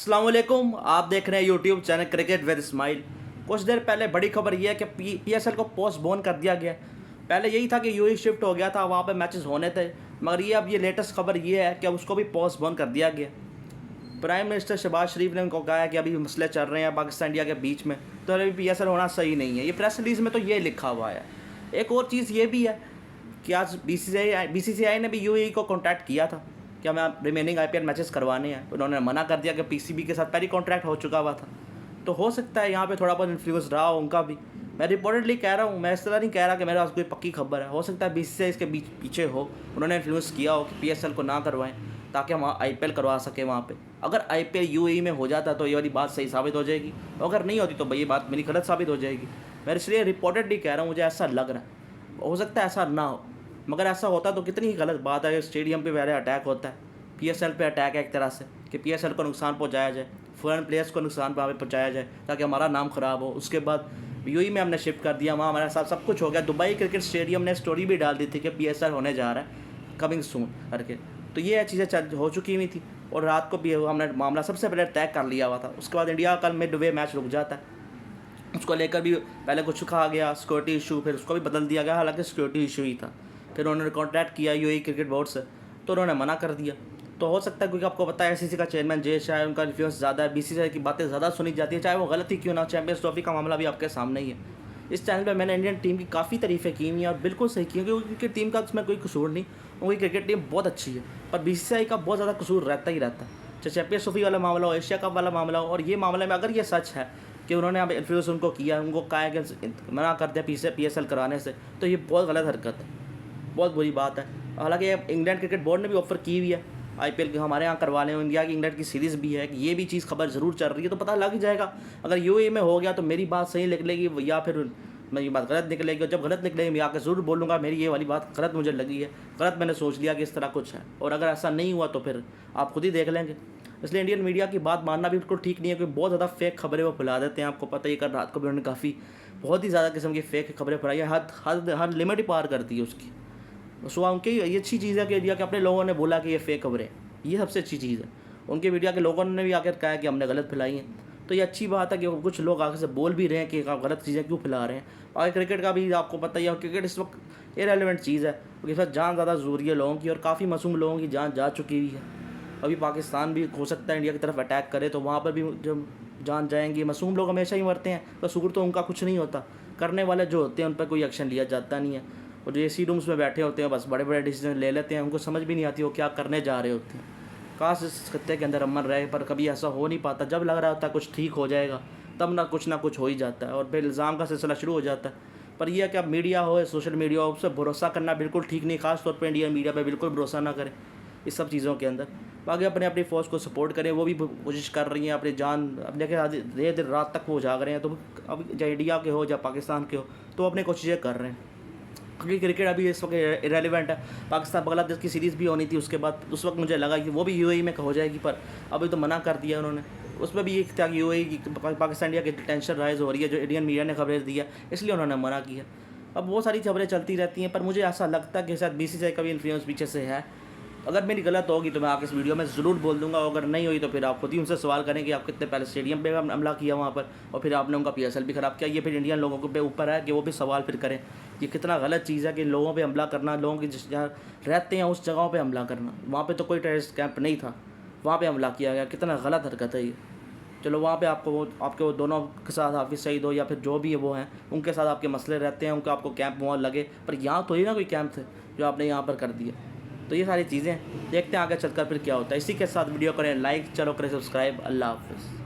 अस्सलाम वालेकुम, आप देख रहे हैं YouTube channel cricket with smile. कुछ देर पहले बड़ी खबर यह है कि पीएसएल को पोस्टपोन कर दिया गया। पहले यही था कि यूएई शिफ्ट हो गया था, वहाँ पे मैचेस होने थे, मगर ये अब ये लेटेस्ट खबर ये है कि अब उसको भी पोस्टपोन कर दिया गया। प्राइम मिनिस्टर शहबाज शरीफ ने उनको कहा है कि अभी मसले चल रहे हैं पाकिस्तान इंडिया के बीच में, तो अभी पीएसएल होना सही नहीं है। ये प्रेस रिलीज़ में तो ये लिखा हुआ है। एक और चीज़ ये भी है कि आज बीसीसीआई ने भी यूएई को कॉन्टैक्ट किया था कि हमें रिमेनिंग आईपीएल मैचेस करवाने हैं। उन्होंने मना कर दिया कि पीसीबी के साथ पहले कॉन्ट्रैक्ट हो चुका हुआ था, तो हो सकता है यहाँ पे थोड़ा बहुत इन्फ्लुएंस रहा हो उनका भी। मैं रिपोर्टेडली कह रहा हूँ, मैं इस तरह नहीं कह रहा कि मेरे पास कोई पक्की खबर है। हो सकता है बीसीसीआई इसके पीछे हो, उन्होंने इन्फ्लुएंस किया हो कि पीएसएल को ना करवाएं ताकि हम आईपीएल करवा सकें वहाँ पे। अगर आईपीएल यूएई में हो जाता तो ये वाली बात सही साबित हो जाएगी, अगर नहीं होती तो भाई ये बात मेरी गलत साबित हो जाएगी। मैं इसलिए रिपोर्टेडली कह रहा हूँ, मुझे ऐसा लग रहा है। हो सकता है ऐसा ना हो, मगर ऐसा होता तो कितनी गलत बात है। स्टेडियम पे पहले अटैक होता है, पीएसएल पे अटैक है एक तरह से कि पीएसएल को नुकसान पहुंचाया जाए, फॉरेन प्लेयर्स को नुकसान वहाँ पे पहुंचाया जाए ताकि हमारा नाम ख़राब हो। उसके बाद यूएई में हमने शिफ्ट कर दिया, वहाँ हमारे साथ सब कुछ हो गया। दुबई क्रिकेट स्टेडियम ने स्टोरी भी डाल दी थी कि पीएसएल होने जा रहा है कमिंग सून करके, तो ये चीज़ें हो चुकी हुई थी। और रात को भी हमने मामला सबसे पहले तय कर लिया हुआ था। उसके बाद इंडिया कल मिड वे मैच रुक जाता है, उसको लेकर भी पहले कुछ कहा गया सिक्योरिटी इशू, फिर उसको भी बदल दिया गया, हालांकि सिक्योरिटी इशू ही था। फिर उन्होंने कॉन्टैक्ट किया यूएई क्रिकेट बोर्ड से, तो उन्होंने मना कर दिया। तो हो सकता है, क्योंकि आपको पता है आईसीसी का चेयरमैन जे शाह, उनका इन्फ्लुएंस ज़्यादा है, बीसीसीआई की बातें ज़्यादा सुनी जाती है, चाहे वो गलत ही क्यों ना। चैंपियंस ट्रॉफी का मामला भी आपके सामने ही है। इस चैनल पे मैंने इंडियन टीम की काफ़ी तारीफ़ें की हुई हैं और बिल्कुल सही की, क्योंकि क्रिकेट टीम का उसमें कोई कसूर नहीं, उनकी क्रिकेट टीम बहुत अच्छी है, पर बीसीसीआई का बहुत ज़्यादा कसूर रहता ही रहता है। चाहे चैंपियंस ट्रॉफी वाला मामला हो, एशिया कप वाला मामला हो, और ये मामले में अगर ये सच है कि उन्होंने अब इन्फ्लुएंस उनको किया, उनको कहा है कि मना कर दिया पीएसएल कराने से, तो ये बहुत गलत हरकत है, बहुत बुरी बात है। हालांकि इंग्लैंड क्रिकेट बोर्ड ने भी ऑफर की हुई है आईपीएल के हमारे यहाँ करवा लें, इंडिया की इंग्लैंड की सीरीज़ भी है, कि ये भी चीज़ खबर ज़रूर चल रही है, तो पता लग ही जाएगा। अगर यूएई में हो गया तो मेरी बात सही निकलेगी या फिर मेरी बात गलत निकलेगी। और जब गलत निकलेगी मैं आकर ज़रूर बोलूँगा मेरी ये वाली बात गलत मुझे लगी है, गलत मैंने सोच लिया कि इस तरह कुछ है। और अगर ऐसा नहीं हुआ तो फिर आप खुद ही देख लेंगे। इसलिए इंडियन मीडिया की बात मानना भी बिल्कुल ठीक नहीं है, क्योंकि बहुत ज़्यादा फेक खबरें वो फैला देते हैं। आपको पता ही, कल रात को भी उन्होंने काफ़ी बहुत ही ज़्यादा किस्म की फेक खबरें फैलाई है, हद लिमिट ही पार करती है उसकी। सो उनकी ये अच्छी चीज़ है कि इंडिया के अपने लोगों ने बोला कि ये फेक खबरें, ये सबसे अच्छी चीज़ है। उनके मीडिया के लोगों ने भी आकर कहा कि हमने गलत फैलाई हैं, तो ये अच्छी बात है कि कुछ लोग आगे से बोल भी रहे हैं कि आप गलत चीज़ें क्यों फैला रहे हैं। और क्रिकेट का भी आपको पता ही है, क्रिकेट इस वक्त इररिलेवेंट चीज़ है, क्योंकि इस वक्त जान ज़्यादा ज़रूरी है लोगों की, और काफ़ी मासूम लोगों की जान जा चुकी हुई है। अभी पाकिस्तान भी हो सकता है इंडिया की तरफ अटैक करे, तो वहाँ पर भी जब जान जाएंगी। मासूम लोग हमेशा ही मरते हैं, कसूर तो उनका कुछ नहीं होता, करने वाले जो होते हैं उन पर कोई एक्शन लिया जाता नहीं है। और जो एसी रूम्स में बैठे होते हैं बस बड़े बड़े डिसीजन ले लेते हैं, उनको समझ भी नहीं आती वो क्या करने जा रहे होते हैं। काश इस खत्ते के अंदर अमन रहे, पर कभी ऐसा हो नहीं पाता। जब लग रहा होता है कुछ ठीक हो जाएगा, तब ना कुछ हो ही जाता है, और फिर इल्ज़ाम का सिलसिला शुरू हो जाता है। पर यह है कि अब मीडिया हो, सोशल मीडिया हो, उस पर भरोसा करना बिल्कुल ठीक नहीं। खास तौर पर इंडियन मीडिया पर बिल्कुल भरोसा ना करें इस सब चीज़ों के अंदर। बाकी अपनी फ़ौज को सपोर्ट करें, वो भी कोशिश कर रही हैं अपनी जान अपने के देर रात तक वो जाग रहे हैं। तो अब चाहे इंडिया के हो या पाकिस्तान के हो, तो अपनी कोशिशें कर रहे हैं, क्योंकि क्रिकेट अभी इस वक्त इरेलीवेंट है। पाकिस्तान बांग्लादेश की सीरीज़ भी होनी थी, उसके बाद उस वक्त मुझे लगा कि वो भी यूएई में हो जाएगी, पर अभी तो मना कर दिया उन्होंने। उसमें भी एक था कि यूएई की पाकिस्तान इंडिया की टेंशन राइज हो रही है, जो इंडियन मीडिया ने खबरें दी है, इसलिए उन्होंने मना किया। अब बहुत सारी खबरें चलती रहती हैं, पर मुझे ऐसा लगता है कि शायद बीसीसीआई का भी इन्फ्लुएंस पीछे से है। अगर मेरी गलत होगी तो मैं आके इस वीडियो में ज़रूर बोल दूंगा, अगर नहीं हुई तो फिर आप खुद ही उनसे सवाल करें कि आप कितने पहले स्टेडियम पे हमला किया वहाँ पर, और फिर आपने उनका पीएसएल भी ख़राब किया। ये फिर इंडियन लोगों के ऊपर है कि वो भी सवाल फिर करें। ये कितना गलत चीज़ है कि लोगों पे हमला करना, लोगों की जिस जहाँ रहते हैं उस जगहों पे हमला करना। वहाँ पे तो कोई टेररिस्ट कैंप नहीं था, वहाँ पे हमला किया गया। कितना गलत हरकत है ये। चलो वहाँ पे आपके वो दोनों के साथ हाफिज़ सईद हो या फिर जो भी है वो हैं, उनके साथ आपके मसले रहते हैं, उनका आपको कैंप वहाँ लगे, पर यहाँ तो ही ना कोई कैंप थे जो आपने यहाँ पर कर दिया। तो ये सारी चीज़ें देखते हैं आगे चलकर फिर क्या होता है। इसी के साथ वीडियो करें लाइक, चलो करें सब्सक्राइब। अल्लाह हाफ़िज़।